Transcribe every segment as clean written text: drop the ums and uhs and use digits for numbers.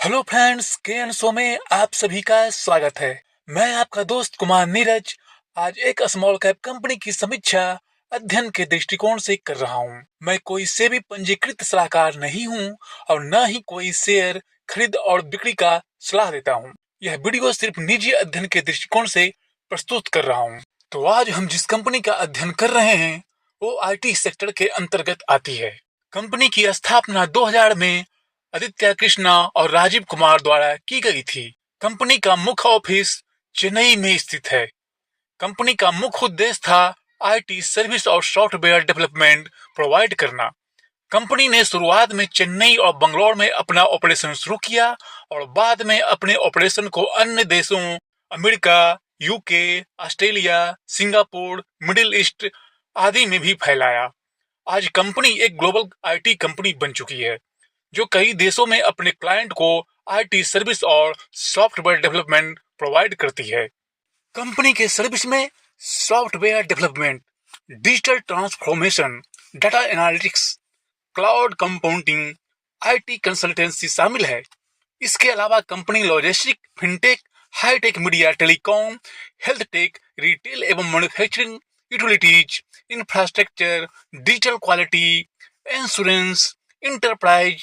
Hello friends, के N show में आप सभी का स्वागत है। मैं आपका दोस्त कुमार नीरज आज एक स्मॉल कैप कंपनी की समीक्षा अध्ययन के दृष्टिकोण से कर रहा हूँ। मैं कोई सेबी पंजीकृत सलाहकार नहीं हूँ और न ही कोई शेयर खरीद और बिक्री का सलाह देता हूँ। यह वीडियो सिर्फ निजी अध्ययन के दृष्टिकोण से प्रस्तुत कर रहा हूँ। तो आज हम जिस कंपनी का अध्ययन कर रहे हैं वो आईटी सेक्टर के अंतर्गत आती है। कंपनी की स्थापना 2000 में आदित्य कृष्णा और राजीव कुमार द्वारा की गई थी। कंपनी का मुख्य ऑफिस चेन्नई में स्थित है। कंपनी का मुख्य उद्देश्य था आईटी सर्विस और सॉफ्टवेयर डेवलपमेंट प्रोवाइड करना। कंपनी ने शुरुआत में चेन्नई और बंगलौर में अपना ऑपरेशन शुरू किया और बाद में अपने ऑपरेशन को अन्य देशों America, UK, Australia, Singapore, middle east आदि में भी फैलाया। आज कंपनी एक ग्लोबल आईटी कंपनी बन चुकी है जो कई देशों में अपने क्लाइंट को आईटी सर्विस और सॉफ्टवेयर डेवलपमेंट प्रोवाइड करती है। कंपनी के सर्विस में software development, digital transformation, data analytics, cloud compounding, IT consultancy शामिल है। इसके अलावा company logistic, fintech, hitech media, telecom, health tech, retail एवं manufacturing, utilities, infrastructure, digital quality, insurance, enterprise,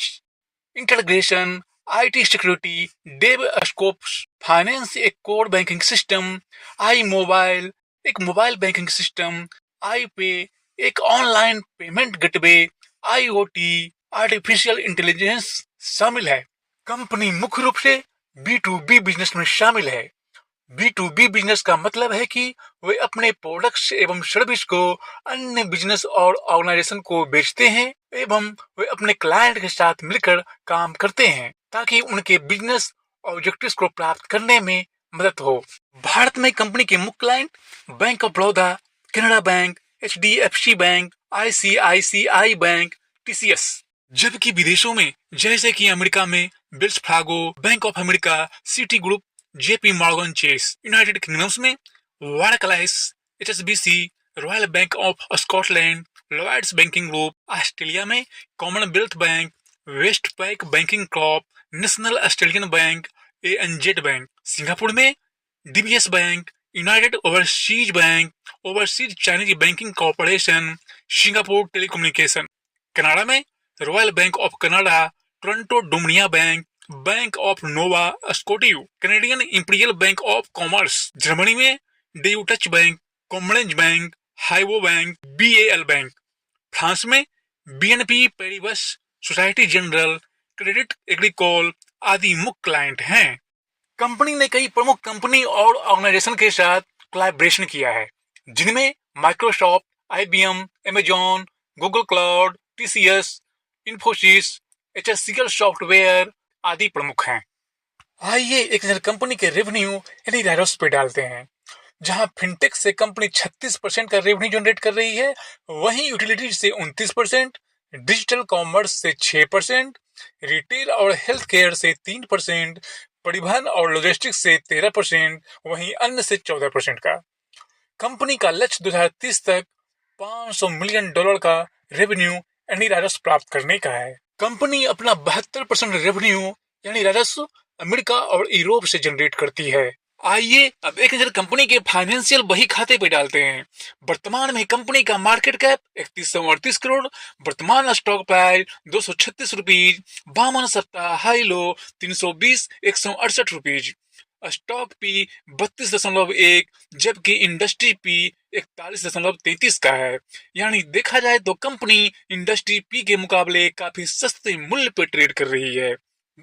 integration, IT security, devops, finance, एक core banking system, I mobile, एक mobile banking system, I pay, एक online payment gateway, IoT, artificial intelligence शामिल है। Company मुख्य रूप से B2B business में शामिल है। बी2बी बिजनेस का मतलब है कि वे अपने प्रोडक्ट्स एवं सर्विस को अन्य बिजनेस और ऑर्गेनाइजेशन को बेचते हैं एवं वे अपने क्लाइंट के साथ मिलकर काम करते हैं ताकि उनके बिजनेस ऑब्जेक्टिव्स को प्राप्त करने में मदद हो। भारत में कंपनी के मुख्य client Bank of Baroda, Canara Bank, HDFC Bank, ICICI Bank, TCS, जबकि विदेशों में जैसे कि अमेरिका में Wells Fargo, Bank of America, Citi Group, JP Morgan Chase, United Kingdoms में Barclays, HSBC, Royal Bank of Scotland, Lloyds Banking Group, Australia में Commonwealth Bank, Westpac Banking Corp, National Australian Bank, ANZ Bank, Singapore में DBS Bank, United Overseas Bank, Overseas Chinese Banking Corporation, Singapore telecommunication, Canada में Royal Bank of Canada, Toronto Dominion Bank, Bank of Nova Scotia, Canadian Imperial Bank of Commerce, Germany में Deutsche Bank, Commerzbank, Hypo Bank, BAL Bank, France में BNP Paribas, Societe Generale, Credit Agricole आदि मुख्य client हैं। Company ने कई प्रमुख company और organisation के साथ कोलैबोरेशन किया है जिनमें Microsoft, IBM, Amazon, Google cloud, TCS, Infosys, HSCL software आदि प्रमुख हैं। आइए एक नजर कंपनी के रेवेन्यू यानी राजस्व पे डालते हैं। जहां फिनटेक से कंपनी 36% का रेवेन्यू जनरेट कर रही है, वहीं यूटिलिटी से 29%, डिजिटल कॉमर्स से 6%, रिटेल और हेल्थ केयर से 3%, परिवहन और लॉजिस्टिक्स से 13%, वहीं अन्य से 14% का। कंपनी का लक्ष्य 2030 तक $500 मिलियन का रेवेन्यू यानी राजस्व प्राप्त करने का है। कंपनी अपना 72% रेवेन्यू यानी राजस्व अमेरिका और यूरोप से जनरेट करती है। आइए अब एक नजर कंपनी के फाइनेंशियल बही खाते पे डालते हैं। वर्तमान में कंपनी का मार्केट कैप 3138 करोड़, वर्तमान स्टॉक प्राइस 236 रुपीज, 52 सप्ताह high low 320 168 rupees, stock P 32.1 जबकि इंडस्ट्री पी 41.33 का है। यानी देखा जाए तो कंपनी इंडस्ट्री पी के मुकाबले काफी सस्ते मूल्य पर ट्रेड कर रही है।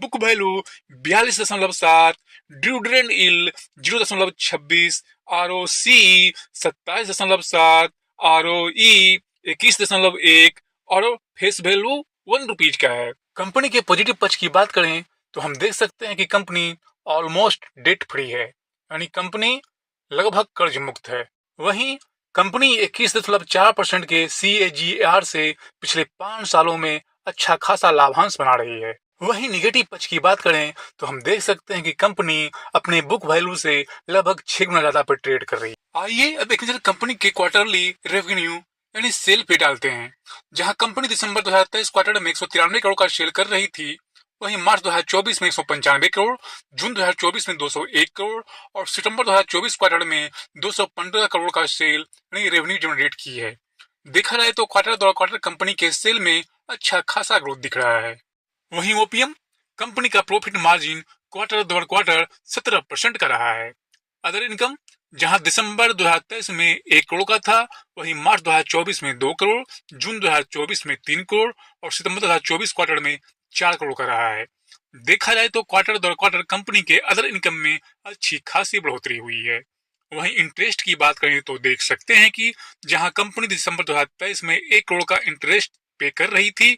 Book value 42.7, dividend yield 0.26, ROC 27.7, ROE 21.1 और फेस वैल्यू 1 रुपीज का है। कंपनी के पॉजिटिव पक्ष की बात करें तो हम देख सकते हैं कि कंपनी ऑलमोस्ट डेट फ्री है यानी कंपनी लगभग कर्ज मुक्त है। वहीं कंपनी 21.4% के CAGR से पिछले 5 सालों में अच्छा खासा लाभांश बना रही है। वहीं निगेटिव पक्ष की बात करें तो हम देख सकते हैं कि कंपनी अपने बुक वैल्यू से लगभग 6 गुना ज्यादा पर ट्रेड कर रही है। आइए अब एक नजर कंपनी के क्वार्टरली रेवेन्यू यानी सेल पे डालते हैं। जहां कंपनी दिसंबर 2023 क्वार्टर में 193 करोड़ का सेल कर रही थी, वहीं मार्च 2024 में 195 करोड़, जून 2024 में 201 करोड़ और सितंबर 2024 क्वार्टर में 215 करोड़ का सेल यानी रेवेन्यू जनरेट की है। देखा जाए तो क्वार्टर दर क्वार्टर कंपनी के सेल में अच्छा खासा ग्रोथ दिख रहा है। वहीं ओपीएम कंपनी का प्रॉफिट मार्जिन क्वार्टर दर क्वार्टर 17% का रहा है। अदर इनकम जहां दिसंबर 2023 में 1 करोड़ का था, वहीं मार्च 2024 में 2 करोड़, जून 2024 में 3 करोड़ और सितंबर 2024 क्वार्टर में 4 करोड़ का रहा है। देखा जाए तो क्वार्टर दर क्वार्टर कंपनी के अदर इनकम में अच्छी खासी बढ़ोतरी हुई है। वहीं इंटरेस्ट की बात करें तो देख सकते हैं कि जहां कंपनी दिसंबर 2023 में 1 करोड़ का इंटरेस्ट पे कर रही थी,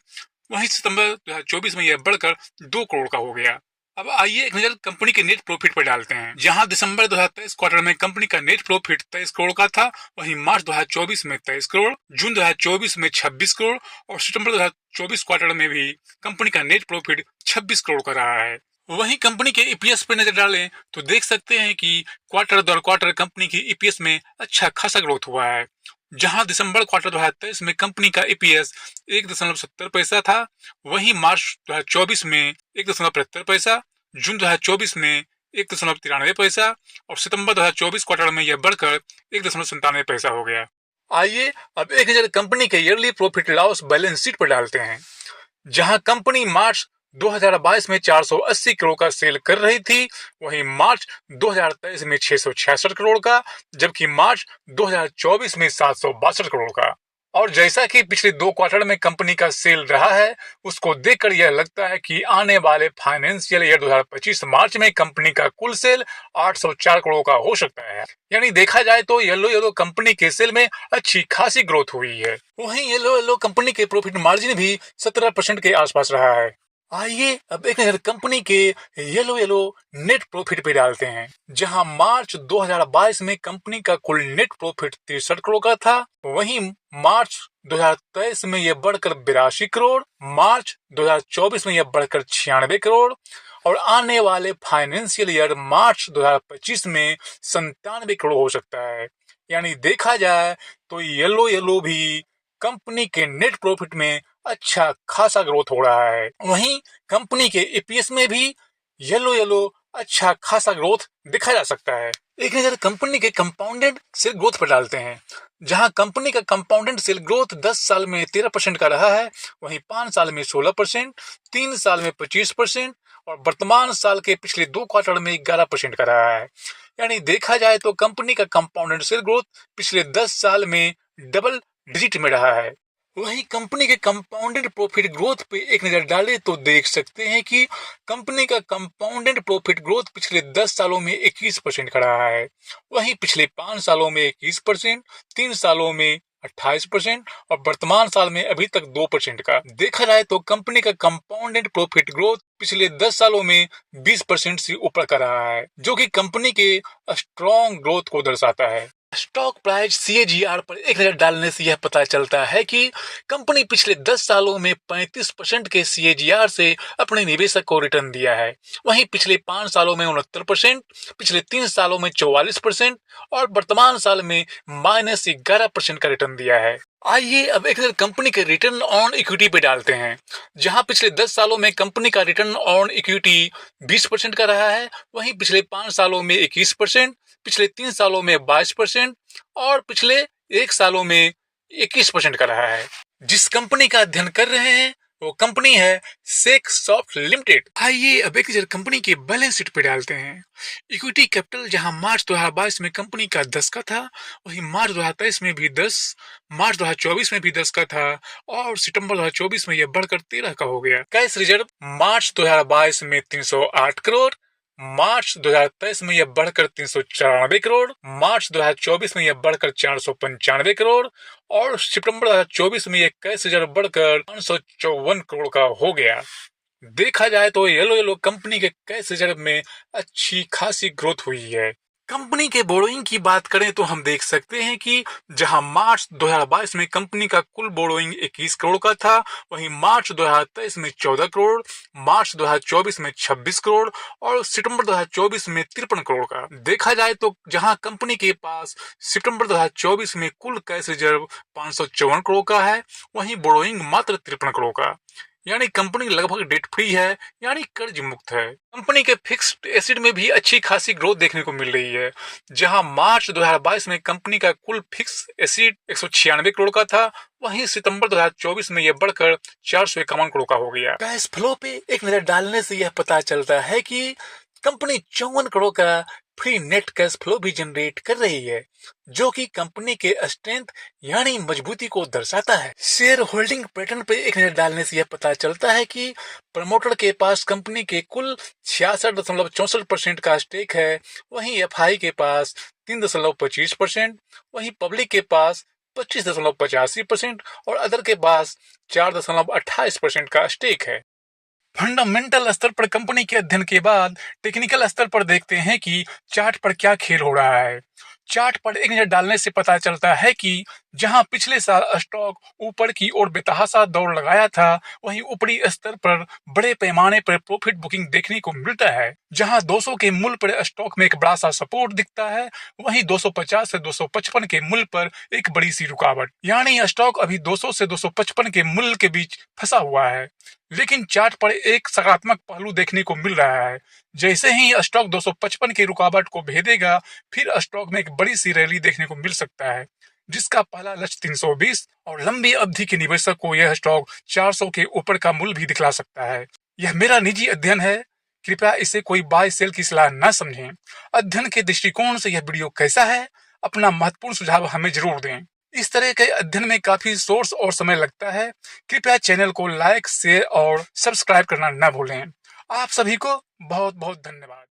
वहीं सितंबर 2024 में यह बढ़कर 2 करोड़ का हो गया। अब आइए एक नजर कंपनी के नेट प्रॉफिट पर डालते हैं। जहां दिसंबर 2023 क्वार्टर में कंपनी का नेट प्रॉफिट 23 करोड़ का था, वहीं मार्च 2024 में 23 करोड़, जून 2024 में 26 करोड़ और सितंबर 2024 क्वार्टर में भी कंपनी का नेट प्रॉफिट 26 करोड़ का रहा है। वहीं कंपनी के ईपीएस पर नजर डालें तो देख सकते हैं कि क्वार्टर दर क्वार्टर कंपनी की ईपीएस में अच्छा खासा ग्रोथ हुआ है। जहां दिसंबर क्वार्टर 2023 में कंपनी का ईपीएस 1.70 पैसा था, वहीं मार्च 2024 में 1.75 पैसा, जून 2024 में 1.93 पैसा और सितंबर 2024 क्वार्टर में यह बढ़कर 1.97 पैसा हो गया। आइए अब एक नजर कंपनी के yearly profit loss balance sheet पर डालते हैं। जहां कंपनी मार्च 2022 में 480 करोड़ का सेल कर रही थी, वहीं मार्च 2023 में 666 करोड़ का, जबकि मार्च 2024 में 762 करोड़ का। और जैसा कि पिछले 2 क्वार्टर में कंपनी का सेल रहा है, उसको देखकर यह लगता है कि आने वाले फाइनेंशियल ईयर 2025 मार्च में कंपनी का कुल सेल 804 करोड़ का हो सकता है। यानी देखा जाए तो येलो येलो कंपनी के सेल में अच्छी खासी ग्रोथ हुई है। वहीं येलो येलो कंपनी के प्रॉफिट मार्जिन भी 17% के आसपास रहा है। आइए अब एक नजर कंपनी के येलो येलो नेट प्रॉफिट पे डालते हैं। जहां मार्च 2022 में कंपनी का कुल नेट प्रॉफिट 63 करोड़ का था, वहीं मार्च 2023 में यह बढ़कर 82 करोड़, मार्च 2024 में यह बढ़कर 96 करोड़ और आने वाले फाइनेंशियल ईयर मार्च 2025 में 97 करोड़ हो सकता है। यानी देखा जाए तो येलो येलो भी कंपनी के नेट प्रॉफिट में अच्छा खासा ग्रोथ हो रहा है। वहीं कंपनी के ईपीएस में भी येलो येलो अच्छा खासा ग्रोथ देखा जा सकता है। एक नजर कंपनी के कंपाउंडेड सेल ग्रोथ पर डालते हैं। जहां कंपनी का कंपाउंडेड सेल ग्रोथ 10 साल में 13% का रहा है, वहीं 5 साल में 16%, 3 साल में 25% और वर्तमान साल के पिछले 2 क्वार्टर में 11% का रहा है। यानी देखा जाए तो कंपनी का कंपाउंडेड सेल ग्रोथ पिछले 10 साल में डबल डिजिट में रहा है। वहीं कंपनी के कंपाउंडेड प्रॉफिट ग्रोथ पे एक नजर डालें तो देख सकते हैं कि कंपनी का कंपाउंडेड प्रॉफिट ग्रोथ पिछले 10 सालों में 21% का रहा है, वहीं पिछले 5 सालों में 21%, 3 सालों में 28% और वर्तमान साल में अभी तक 2% का। देखा जाए तो कंपनी का कंपाउंडेड प्रॉफिट ग्रोथ पिछले 10 सालों में 20% से ऊपर का रहा है, जो कि कंपनी के स्ट्रॉन्ग ग्रोथ को दर्शाता है। स्टॉक प्राइस सीएजीआर पर एक नजर डालने से यह पता चलता है कि कंपनी पिछले 10 सालों में 35% के सीएजीआर से अपने निवेशक को रिटर्न दिया है, वहीं पिछले 5 सालों में 69%, पिछले 3 सालों में 44% और वर्तमान साल में -11% का रिटर्न दिया है। आइए अब एक नजर कंपनी के रिटर्न ऑन इक्विटी पे डालते हैं। जहां पिछले 10 सालों में कंपनी का रिटर्न ऑन इक्विटी 20% का रहा है, वहीं पिछले 5 सालों में 21%, पिछले 3 सालों में 22% और पिछले 1 सालों में 21% का रहा है। जिस कंपनी का अध्ययन कर रहे हैं वो कंपनी है सेक सॉफ्ट लिमिटेड। आइए अब एक नजर कंपनी के बैलेंस शीट पे डालते हैं। इक्विटी कैपिटल जहां मार्च 2022 में कंपनी का 10 का था, वहीं मार्च 2023 में भी 10, मार्च 2024 में भी 10 का था और सितंबर 2024 में यह बढ़कर 13 का हो गया। कैश रिजर्व मार्च 2022 में 308 करोड़, मार्च 2023 में यह बढ़कर 394 करोड़, मार्च 2024 में यह बढ़कर 495 करोड़ और सितंबर 2024 में यह कैश रिजर्व बढ़कर 554 करोड़ का हो गया। देखा जाए तो येलो येलो कंपनी के कैश रिजर्व में अच्छी खासी ग्रोथ हुई है। कंपनी के बोरोइंग की बात करें तो हम देख सकते हैं कि जहां मार्च 2022 में कंपनी का कुल बोरोइंग 21 करोड़ का था, वहीं मार्च 2023 में 14 करोड़, मार्च 2024 में 26 करोड़ और सितंबर 2024 में 53 करोड़ का। देखा जाए तो जहां कंपनी के पास सितंबर 2024 में कुल कैश रिजर्व 554 करोड़ का है, वहीं बोरोइंग मात्र 53 करोड़ का। यानी कंपनी लगभग डेट फ्री है, यानी कर्ज मुक्त है। कंपनी के फिक्स्ड एसिड में भी अच्छी खासी ग्रोथ देखने को मिल रही है, जहां मार्च 2022 में कंपनी का कुल फिक्स एसिड 196 करोड़ का था, वहीं सितंबर 2024 में यह बढ़कर 451 करोड़ का हो गया। कैश फ्लो पे एक नजर डालने से यह पता चलता है कि कंपनी 54 करोड़ का फ्री नेट कैश फ्लो भी जनरेट कर रही है, जो कि कंपनी के स्ट्रेंथ यानी मजबूती को दर्शाता है। शेयर होल्डिंग पैटर्न पे एक नजर डालने से यह पता चलता है कि प्रमोटर के पास कंपनी के कुल 66.64% का स्टेक है, वहीं एफआई के पास 3.25%, वहीं पब्लिक के पास 25.85% और अदर के पास 4.28% का स्टेक है। फंडामेंटल स्तर पर कंपनी के अध्ययन के बाद टेक्निकल स्तर पर देखते हैं कि चार्ट पर क्या खेल हो रहा है। चार्ट पर एक नजर डालने से पता चलता है कि जहां पिछले साल स्टॉक ऊपर की ओर बेतहाशा दौड़ लगाया था, वहीं ऊपरी स्तर पर बड़े पैमाने पर प्रॉफिट बुकिंग देखने को मिलता है। जहां 200 के मूल्य पर स्टॉक में एक बड़ा सा सपोर्ट दिखता है, वहीं 250 से 255 के मूल्य पर एक बड़ी सी रुकावट, यानी स्टॉक अभी 200 से 255 के मूल्य के बीच फंसा हुआ है। लेकिन चार्ट पर एक सकारात्मक पहलू देखने को मिल रहा है। जैसे ही स्टॉक 255 की रुकावट को भेदेगा, फिर स्टॉक में एक बड़ी सी रैली देखने को मिल सकता है, जिसका पहला लक्ष्य 320 और लंबी अवधि के निवेशक को यह स्टॉक 400 के ऊपर का मूल्य भी दिखला सकता है। यह मेरा निजी अध्ययन है, कृपया इसे कोई बाय सेल की सलाह न समझें। अध्ययन के दृष्टिकोण से यह वीडियो कैसा है, अपना महत्वपूर्ण सुझाव हमें जरूर दें। इस तरह के अध्ययन में काफी सोर्स और समय लगता है। कृपया चैनल को लाइक, शेयर और सब्सक्राइब करना न भूलें। आप सभी को बहुत बहुत धन्यवाद।